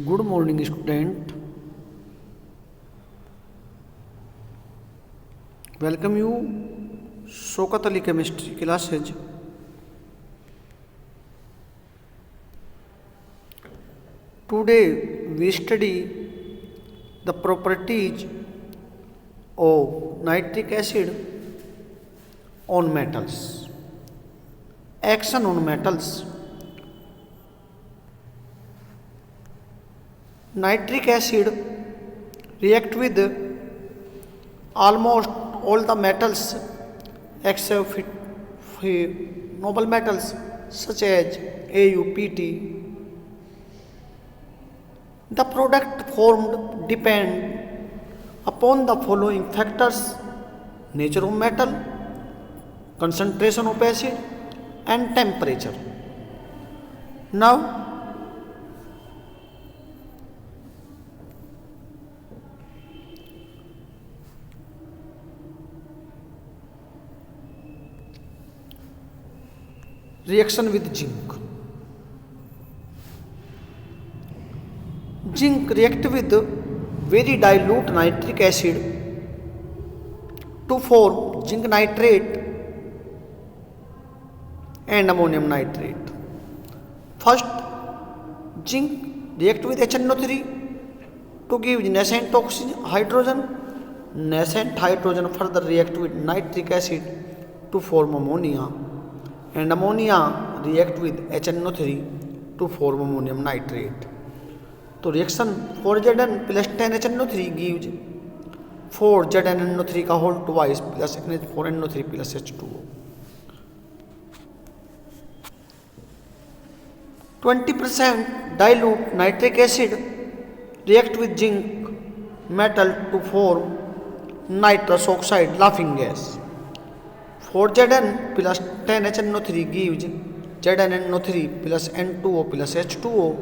Good morning, student. Welcome you, Shaukat Ali Chemistry classes. Today we study the properties of nitric acid on metals. Action on metals. Nitric acid react with almost all the metals except noble metals such as AuPt. The product formed depend upon the following factors: nature of metal, concentration of acid, and temperature. Now, reaction with zinc. Zinc react with very dilute nitric acid to form zinc nitrate and ammonium nitrate. First, zinc react with HNO3 to give nascent hydrogen. Nascent hydrogen further react with nitric acid to form ammonia, and ammonia react with HNO3 to form ammonium nitrate. So reaction 4Zn plus 10HNO3 gives 4ZnNO3 का whole twice plus NH4NO3 plus H2O. 20% dilute nitric acid react with zinc metal to form nitrous oxide laughing gas. 4Zn plus 10HNO3 gives ZnNO3 plus N2O plus H2O,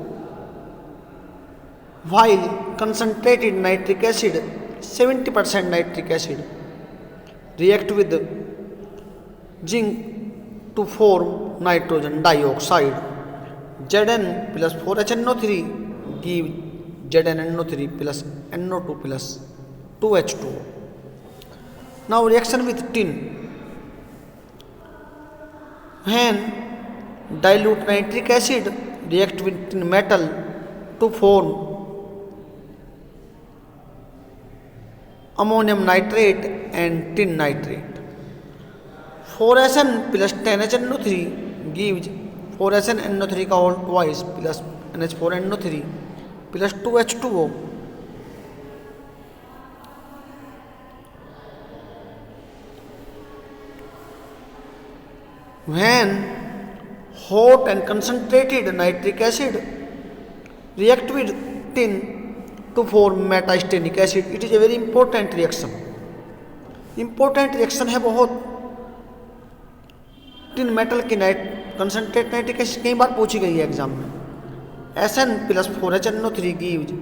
while concentrated nitric acid 70% nitric acid react with zinc to form nitrogen dioxide. Zn plus 4HNO3 give ZnNO3 plus NO2 plus 2H2O. Now reaction with tin. When dilute nitric acid react with tin metal to form ammonium nitrate and tin nitrate. 4Sn plus 10HNO3 gives 4SnNO3 का whole twice plus NH4NO3 plus 2H2O. When hot and concentrated nitric acid react with tin to form metastanic acid, it is a very important reaction. Important reaction है बहुत. Tin metal की concentrate nitric acid कई बार पूछी गई है exam में. Sn plus 4HNO3 gives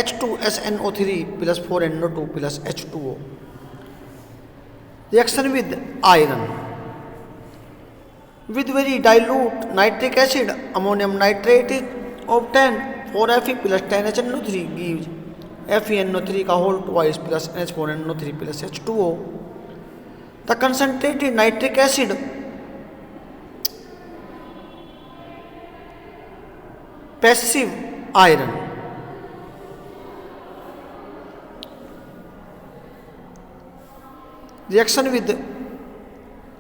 H2SNO3 plus 4NO2 plus H2O. Reaction with iron. With very dilute nitric acid, ammonium nitrate is obtained. 4Fe plus 10HNO3 gives FeNO3 का whole twice plus NH4NO3 plus H2O. The concentrated nitric acid passive iron. Reaction with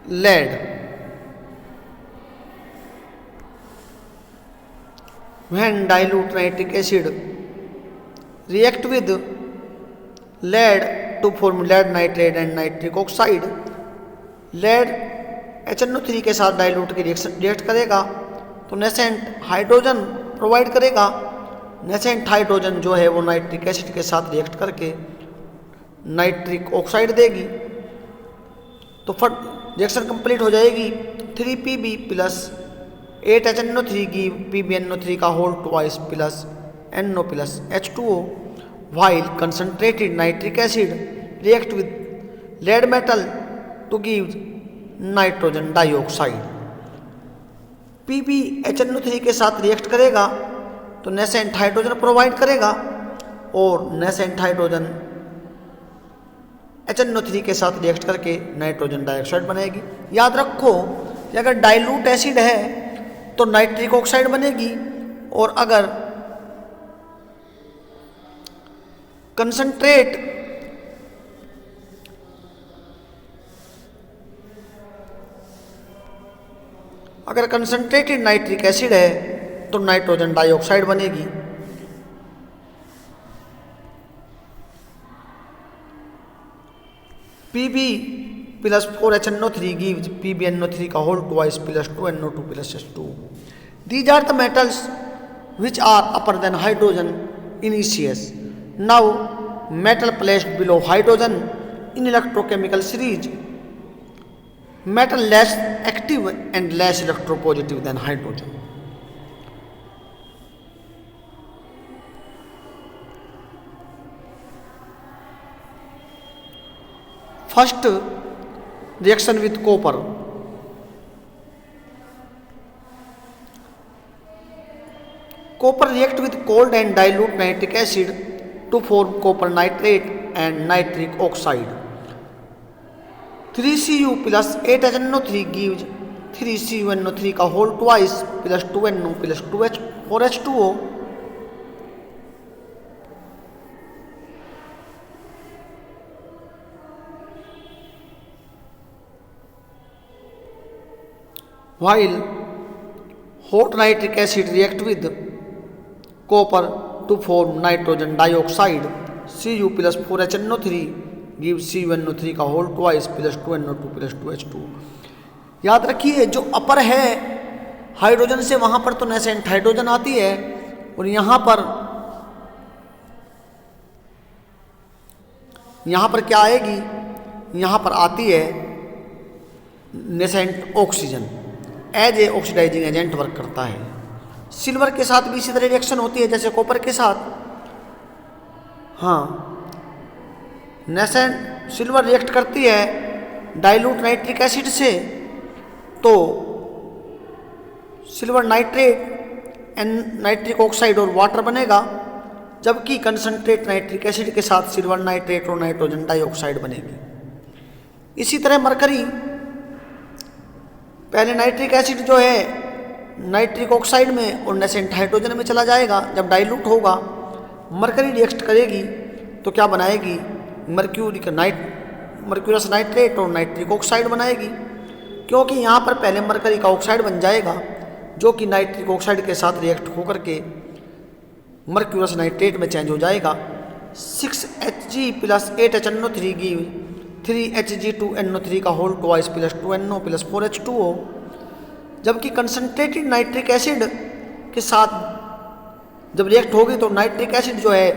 lead. When dilute nitric acid react with lead to form lead nitrate and nitric oxide, lead HNO3 के साथ dilute की react करेगा तो nascent hydrogen provide करेगा. Nascent hydrogen जो है वो nitric acid के साथ रिएक्ट करके नाइट्रिक ऑक्साइड देगी. तो फट रिएक्शन कंप्लीट हो जाएगी. 3Pb plus 8HNO3 give PbNO3 का whole twice plus NO plus H2O, while concentrated nitric acid react with lead metal to give nitrogen dioxide. PbHNO3 के साथ रिएक्ट करेगा तो नेसेंट हाइड्रोजन प्रोवाइड करेगा और नेसेंट हाइड्रोजन HNO3 के साथ react करके नाइट्रोजन डाइऑक्साइड बनेगी। याद रखो कि अगर डाइल्यूट एसिड है तो नाइट्रिक ऑक्साइड बनेगी और अगर कंसंट्रेटेड नाइट्रिक एसिड है तो नाइट्रोजन डाइऑक्साइड बनेगी। Pb plus 4HNO3 gives PbNO3 का whole twice plus 2NO2 plus H2. These are the metals which are upper than hydrogen in ECS. Now, metal placed below hydrogen in electrochemical series. Metal less active and less electropositive than hydrogen. First reaction with copper. Copper react with cold and dilute nitric acid to form copper nitrate and nitric oxide. 3Cu plus 8HNO3 gives 3CuNO3 का whole twice plus 2NO plus 4H2O. While hot nitric acid react with copper to form nitrogen dioxide, Cu plus 4HNO3 gives CuNO3 का whole twice plus 2NO2 plus 2H2. याद रखिए जो अपर है hydrogen से वहां पर तो नेसेंट हाइड्रोजन आती है और यहां पर क्या आएगी, यहां पर आती है nascent oxygen as a oxidizing agent work करता है। सिल्वर के साथ भी इसी तरह रिएक्शन होती है जैसे कॉपर के साथ। हाँ, नेसेंट सिल्वर रिएक्ट करती है डाइल्यूट नाइट्रिक एसिड से तो silver nitrate and nitric oxide और वाटर बनेगा, जबकि कंसंट्रेट नाइट्रिक एसिड के साथ सिल्वर नाइट्रेट और नाइट्रोजन डाइऑक्साइड बनेगी। इसी तरह मरकरी, पहले नाइट्रिक एसिड जो है नाइट्रिक ऑक्साइड में और नेसेंट हाइड्रोजन में चला जाएगा। जब डाइल्यूट होगा मरकरी रिएक्ट करेगी तो क्या बनाएगी, मर्क्यूरस नाइट्रेट और नाइट्रिक ऑक्साइड बनाएगी, क्योंकि यहाँ पर पहले मरकरी का ऑक्साइड बन जाएगा जो कि नाइट्रिक ऑक्साइड के साथ रिएक्ट होकर के मर्क्यूरस नाइट्रेट में चेंज हो जाएगा। 6Hg plus 8HNO3 give 3Hg2NO3 का whole twice plus 2NO plus 4H2O, जबकि कंसंट्रेटेड नाइट्रिक एसिड के साथ जब रिएक्ट होगी तो नाइट्रिक एसिड जो है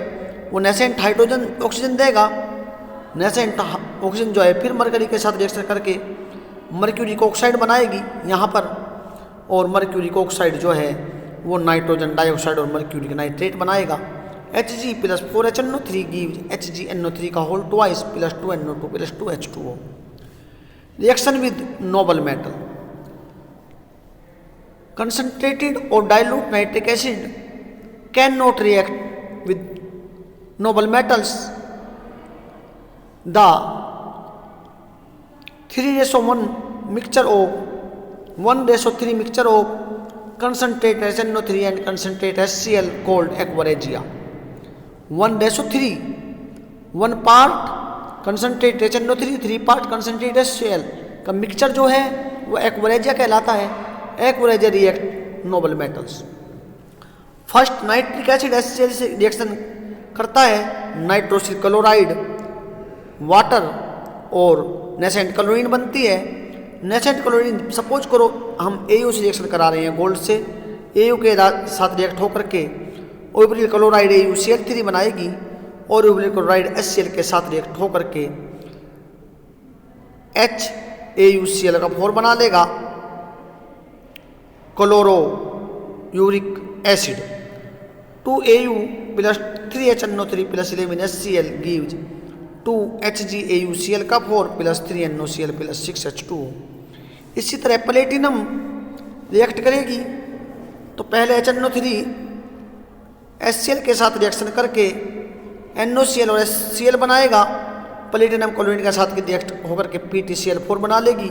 वो नेसेंट हाइड्रोजन ऑक्सीजन देगा। नेसेंट ऑक्सीजन जो है फिर मरकरी के साथ रिएक्शन करके मर्क्यूरिक ऑक्साइड बनाएगी यहाँ पर, और मर्क्यूरिक ऑक्साइड जो है वो नाइट्रोजन डाइऑक्साइड और मर्क्यूरिक नाइट्रेट बनाएगा। Hg plus 4HNO3 gives HgNO3 का whole twice plus 2NO2 plus 2H2O. Reaction with noble metal. Concentrated or dilute nitric acid cannot react with noble metals. The 3:1 mixture of 1:3 mixture of concentrate HNO3 and concentrate HCl called aqua regia. 1:3 1 part concentrate HNO3 3 part concentrate HCl का mixture जो है वो aqua regia कहलाता है। Aqua regia react noble metals. First nitric acid HCl से reaction करता है, nitrosyl chloride water और नेसेंट क्लोरीन बनती है। नेसेंट क्लोरीन सपोज करो हम AU से रिएक्शन करा रहे हैं गोल्ड से, AU के साथ रिएक्ट होकर के ओब्रिल क्लोराइड AuCl3 बनाएगी और ओब्रिल क्लोराइड HCl के साथ रिएक्ट होकर के HAuCl का 4 बना लेगा chloro uric acid. 2Au plus 3HNO3 plus 11 HCl gives 2HgAuCl का 4 प्लस 3NOCl प्लस 6H2O। इसी तरह प्लेटिनम रिएक्ट करेगी तो पहले HNO3 HCl के साथ रिएक्शन करके NOCl और HCl बनाएगा। प्लेटिनम क्लोरीन के साथ रिएक्ट होकर के PtCl4 बना लेगी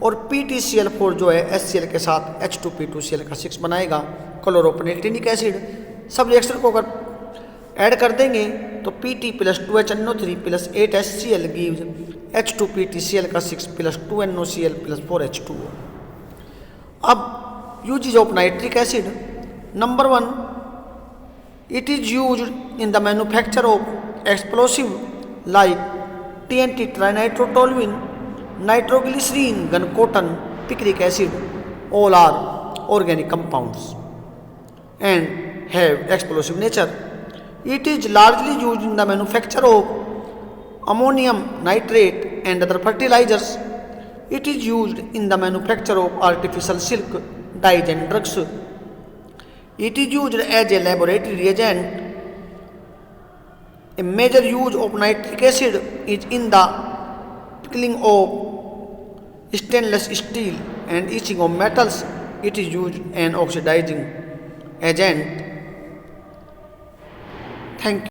और PtCl4 जो है HCl के साथ H2P2Cl6 बनाएगा, क्लोरोपेनिल्टिनिक एसिड। सब रिएक्शन को अगर ऐड कर देंगे तो Pt + 2HNO3 + 8HCl gives H2PtCl6 + 2NOCl + 4H2O। अब usages of nitric acid. Number 1, it is used in the manufacture of explosive like TNT, trinitrotoluene, nitroglycerin, gun cotton, picric acid, all are organic compounds and have explosive nature. It is largely used in the manufacture of ammonium nitrate and other fertilizers. It is used in the manufacture of artificial silk, dyes and drugs. It is used as a laboratory reagent. A major use of nitric acid is in the pickling of stainless steel and etching of metals. It is used as an oxidizing agent. Thank you.